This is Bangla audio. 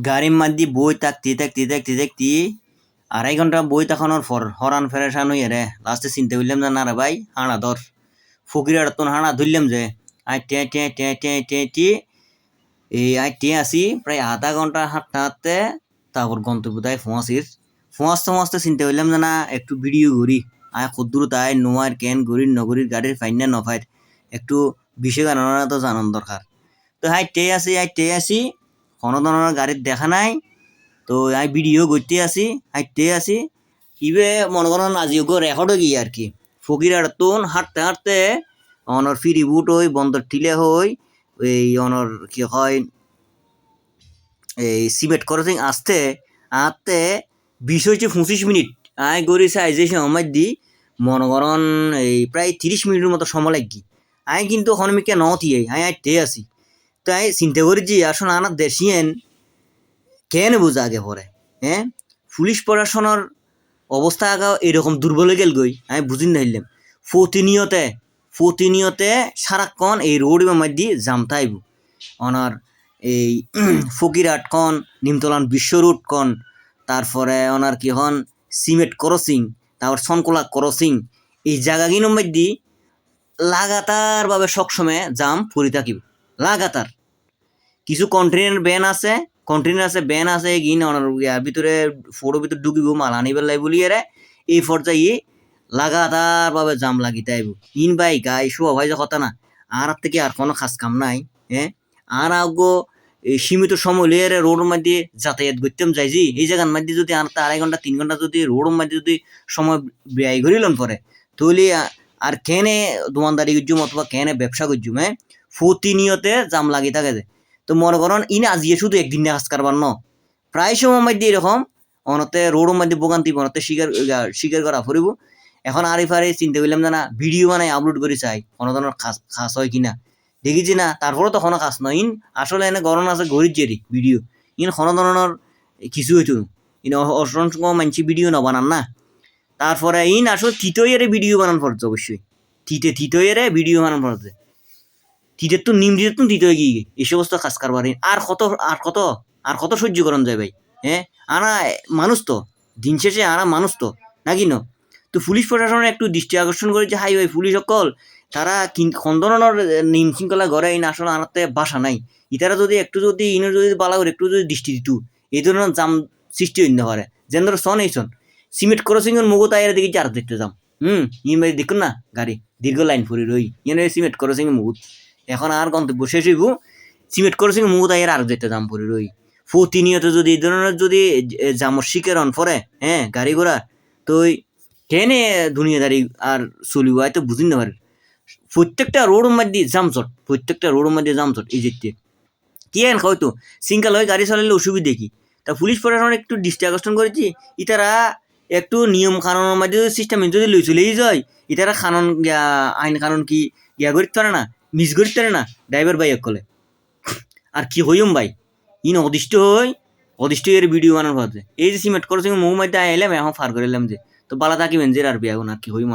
গাড়ির মাঝদি বই থাকতি 2.5 ঘন্টা বই তখনর পর হরান ফেরেশান হইয়া রে লাস্টে চিন্তা করলাম যে না রে ভাই হাঁড়া ধর ফকিরার তো হাঁড়া ধরলাম যে আই টে এই আই টে আসি প্রায় আধা ঘন্টা হাঁটতে তারপর গন্তব্যতায় ফোঁয়াতে চিন্তা করলাম যে না একটু ভিডিও করি আয় কদ্দুর তাই নোয়ার কেন গরির নগরীর গাড়ির ফাইন না নফাইর একটু বিষয় গানা তো জানান দরকার তো আই টে আসি কোনো ধরনের গাড়ির দেখা নাই তো আই ভিডিও করতে আসি ইবে মনে করেন আজিও রেকর্ডও গিয়ে আর কি ফকিরার তুন হাঁটতে অনর ফিরি বুট হই বন্দর টিলে হই এই অনর কি হয় এই সিমেন্ট ক্রসিং আসতে 20-25 মিনিট আই গড়িছে আই যে সময় দি মনে করেন এই প্রায় 30 মিনিটের মতো সময় লাগি আই কিন্তু হনমিকে নথিয়ে আই টে আসি তো আই চিন্তা করেছি আসলে আনার দেশিয়েন কেন বোঝা আগে পরে হ্যাঁ পুলিশ প্রশাসনের অবস্থা আগা এরকম দুর্বল গেল গই আমি বুঝি নাইলাম প্রতিনিয়তে সারাক্ষণ এই রোড মধ্যে জাম থাইব অনার এই ফকিরহাট কন নিমতলান বিশ্ব রোড কন তারপরে ওনার কি হন সিমেন্ট ক্রসিং তারপর সনকোলা ক্রসিং এই জায়গাগুলোর মধ্যে লাগাতার ভাবে সবসময় জাম পড়ে থাকিব লাগাতার কিছু কন্টেনার ব্যান আছে গিন ইয়ার ভিতরে ফোটোর ভিতরে ঢুকিব মাল আনিবার লাই বলি এরে এই পর্যায়ে লাগাতার ভাবে জাম লাগি তাইব ইন ভাই গাই শোয়া ভাই কথা না আর থেকে আর কোনো খাস কাম নাই হ্যাঁ আর আগো এই সীমিত সময় লিয়ে রোড মধ্যে যাতায়াত করতাম যাইছি এই জায়গার মধ্যে যদি আর 2.5 ঘন্টা 3 ঘন্টা যদি রোডের মধ্যে যদি সময় ব্যয় করিলাম পরে তাহলে আর কেনে দোকানদারি করছুম অথবা কেনে ব্যবসা করছুম হ্যাঁ প্রতিনিয়তে জাম লাগি থাকে যে তো মনে করেন ইন আজিয়ে শুধু একদিন কাজ কারবার ন প্রায় সময় মধ্যে এরকম অনতে রোডের মধ্যে ভোগান্তি অনতে স্বীকার করা ফুরিব এখন আরিফারে চিন্তা করলাম না ভিডিও বানাই আপলোড করে চাই কোনো ধরনের খাস হয় কিনা দেখিছি না তারপরে তো কোনো কাজ নয় ইন আসলে এনে গরম আছে গরিব জেরি ভিডিও ইন কোনো ধরনের কিছু হইতো ইন অসংখ্য মানছি ভিডিও না বানান না তারপরে ইন আসলে তিতইয়ের ভিডিও বানান পড়ছে অবশ্যই তিতইয়ের ভিডিও বানান পড়ছে তিতের তো নিম দিতে তো তিতে গিয়ে এই সমস্ত কাজ কারবার আর কত সহ্য করেন যায় ভাই হ্যাঁ আনা মানুষ তো দিন শেষে আনা মানুষ তো নাকি ন তো পুলিশ প্রশাসনের একটু দৃষ্টি আকর্ষণ করেছে হাই ভাই পুলিশ সকল তারা কোন ধরনের নিম শৃঙ্খলা গড়ে ইন আসলে আনাতে বাসা নাই ইতারা যদি ইনের যদি বালাগর একটু যদি দৃষ্টি দিত এই ধরনের জাম সৃষ্টি হইতে পারে যেন ধরো সন সিমেন্ট ক্রসিং এর মুগো তাইয়ের দিকে চার দেখতে যাম ইন ভাই দেখুন না গাড়ি দীর্ঘ লাইন ফুরি রই ইয়ে সিমেন্ট ক্রসিং এর মুগুত এখন আর গন্তব্য শেষ হইব সিমেন্ট ক্রসিং মুগো তাইয়ের আর যেতে যাম ফুরি রই প্রতিনিয়ত যদি এই ধরনের যদি জামর শিকার অন পরে হ্যাঁ গাড়ি ঘোড়া তো কেনে দুনিয়াদারি আর চলিব হয়তো বুঝি না পারে প্রত্যেকটা রোডের মধ্যে জামচট এই যেতে কি এন হয়তো সিঙ্গেল হয়ে গাড়ি চালালে অসুবিধা কি তা পুলিশ প্রশাসন একটু দৃষ্টি আকর্ষণ করেছি ইতারা একটু নিয়ম কানুনের মধ্যে সিস্টেম যদি লই চলেই যায় ইতারা আইন কানুন কি করতে পারে না মিস করতে পারে না ড্রাইভার ভাই কলে আর কি হইম ভাই ইন অদিষ্ট এর ভিডিও বানার পথে এই যে সিমেন্ট করছে মুখ মধ্যে আইলাম এখন ফার করিলাম যে তো বালা থাকিবেন যে আর বিয়া আর কি হইম